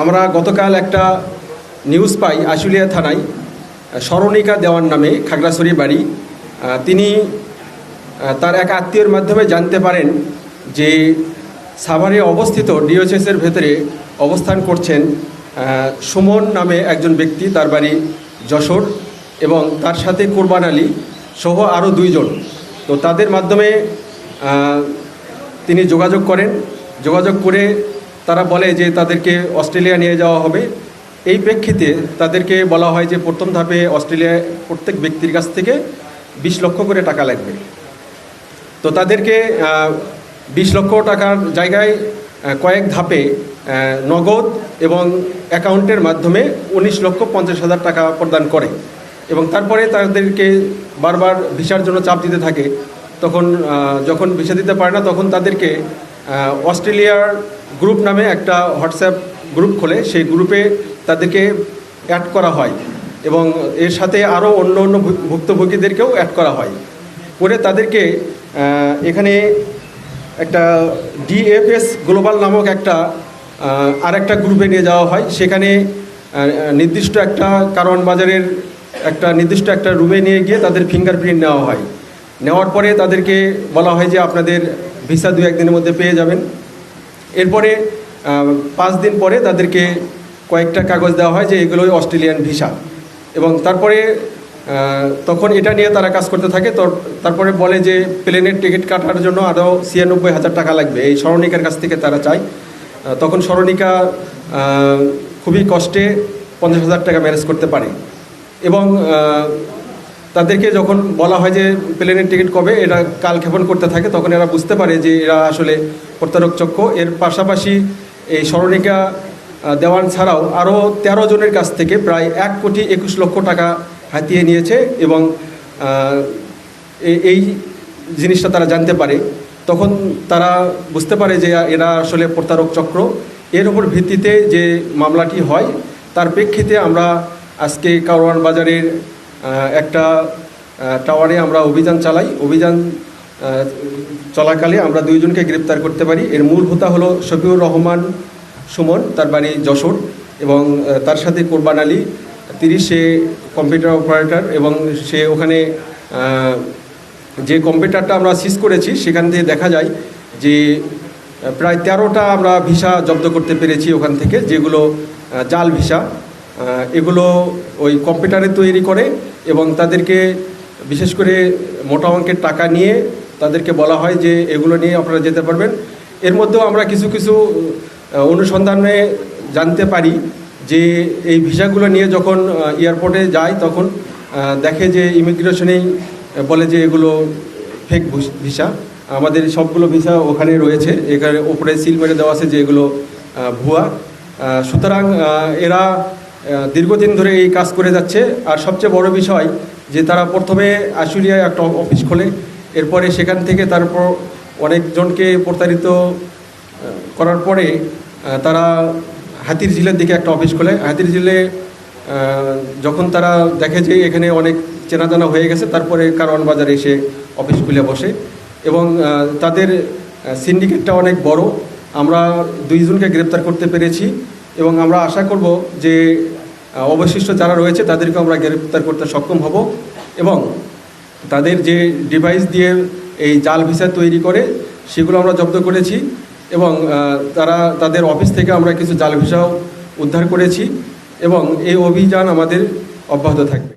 আমরা গতকাল একটা নিউজ পাই আশুলিয়া থানায় স্মরণিকা দেওয়ান নামে খাগড়াছড়ি বাড়ি। তিনি তার এক আত্মীয়ের মাধ্যমে জানতে পারেন যে সাভারে অবস্থিত ডিওএইচএসের ভেতরে অবস্থান করছেন সুমন নামে একজন ব্যক্তি, তার বাড়ি যশোর, এবং তার সাথে কোরবান আলী সহ আরও দুইজন। তো তাদের মাধ্যমে তিনি যোগাযোগ করেন। যোগাযোগ করে তারা বলে যে তাদেরকে অস্ট্রেলিয়া নিয়ে যাওয়া হবে। এই প্রেক্ষিতে তাদেরকে বলা হয় যে প্রথম ধাপে অস্ট্রেলিয়ায় প্রত্যেক ব্যক্তির কাছ থেকে 20 লক্ষ করে টাকা লাগবে। তো তাদেরকে 20 লক্ষ টাকার জায়গায় কয়েক ধাপে নগদ এবং অ্যাকাউন্টের মাধ্যমে 19,50,000 টাকা প্রদান করে, এবং তারপরে তাদেরকে বারবার ভিসার জন্য চাপ দিতে থাকে। তখন যখন ভিসা দিতে পারে না, তখন তাদেরকে অস্ট্রেলিয়ার গ্রুপ নামে একটা হোয়াটসঅ্যাপ গ্রুপ খোলে। সেই গ্রুপে তাদেরকে অ্যাড করা হয় এবং এর সাথে আরও অন্য অন্য ভুক্তভোগীদেরকেও অ্যাড করা হয়। করে তাদেরকে এখানে একটা ডিএফএস গ্লোবাল নামক আরেকটা গ্রুপে নিয়ে যাওয়া হয়। সেখানে নির্দিষ্ট একটা কারওয়ান বাজারের নির্দিষ্ট একটা রুমে নিয়ে গিয়ে তাদের ফিঙ্গারপ্রিন্ট নেওয়া হয়। নেওয়ার পরে তাদেরকে বলা হয় যে আপনাদের ভিসা 2-1 দিনের মধ্যে পেয়ে যাবেন। এরপরে 5 দিন পরে তাদেরকে কয়েকটা কাগজ দেওয়া হয় যে এগুলোই অস্ট্রেলিয়ান ভিসা, এবং তারপরে তখন এটা নিয়ে তারা কাজ করতে থাকে। তারপরে বলে যে প্লেনের টিকিট কাটার জন্য আরও 96,000 টাকা লাগবে, এই স্মরণিকার কাছ থেকে তারা চায়। তখন স্মরণিকা খুবই কষ্টে 50,000 টাকা ম্যানেজ করতে পারে, এবং তাদেরকে যখন বলা হয় যে প্লেনের টিকিট কবে, এটা কালক্ষেপণ করতে থাকে। তখন এরা বুঝতে পারে যে এরা আসলে প্রতারক চক্র। এর পাশাপাশি এই স্মরণিকা দেওয়ান ছাড়াও আরও 13 জনের কাছ থেকে প্রায় 1,21,00,000 টাকা হাতিয়ে নিয়েছে, এবং এই জিনিসটা তারা জানতে পারে। তখন তারা বুঝতে পারে যে এরা আসলে প্রতারক চক্র। এর উপর ভিত্তিতে যে মামলাটি হয়, তার প্রেক্ষিতে আমরা আজকে কারওয়ান বাজারের একটা টাওয়ারে আমরা অভিযান চালাই। অভিযান চলাকালে আমরা 2 জনকে গ্রেপ্তার করতে পারি। এর মূল হোতা হলো শফিউর রহমান সুমন, তার বাড়ি যশোর, এবং তার সাথে কোরবান আলী 30, সে কম্পিউটার অপারেটর, এবং সে ওখানে যে কম্পিউটারটা আমরা সিজ করেছি সেখান থেকে দেখা যায় যে প্রায় 13টা আমরা ভিসা জব্দ করতে পেরেছি ওখান থেকে, যেগুলো জাল ভিসা। এগুলো ওই কম্পিউটারে তৈরি করে, এবং তাদেরকে বিশেষ করে মোটা অঙ্কের টাকা নিয়ে তাদেরকে বলা হয় যে এগুলো নিয়ে আপনারা যেতে পারবেন। এর মধ্যেও আমরা কিছু কিছু অনুসন্ধানে জানতে পারি যে এই ভিসাগুলো নিয়ে যখন এয়ারপোর্টে যায়, তখন দেখে যে ইমিগ্রেশনেই বলে যে এগুলো ফেক ভিসা। আমাদের সবগুলো ভিসা ওখানে রয়েছে, এখানে ওপরে সিল মেরে দেওয়া আছে যে এগুলো ভুয়া। সুতরাং এরা দীর্ঘদিন ধরে এই কাজ করে যাচ্ছে। আর সবচেয়ে বড় বিষয় যে তারা প্রথমে আশুলিয়ায় একটা অফিস খোলে, এরপরে সেখান থেকে তারপর অনেকজনকে প্রতারিত করার পরে তারা হাতিরঝিলের দিকে একটা অফিস খোলে। হাতিরঝিলে যখন তারা দেখে যে এখানে অনেক চেনাজানা হয়ে গেছে, তারপরে কারওয়ান বাজারে এসে অফিস খুলে বসে, এবং তাদের সিন্ডিকেটটা অনেক বড়। আমরা 2 জনকে গ্রেপ্তার করতে পেরেছি, এবং আমরা আশা করব যে অবশিষ্ট যারা রয়েছে তাদেরকে আমরা গ্রেপ্তার করতে সক্ষম হব, এবং তাদের যে ডিভাইস দিয়ে এই জাল ভিসা তৈরি করে সেগুলো আমরা জব্দ করেছি, এবং তাদের অফিস থেকে আমরা কিছু জাল ভিসাও উদ্ধার করেছি, এবং এই অভিযান আমাদের অব্যাহত থাকবে।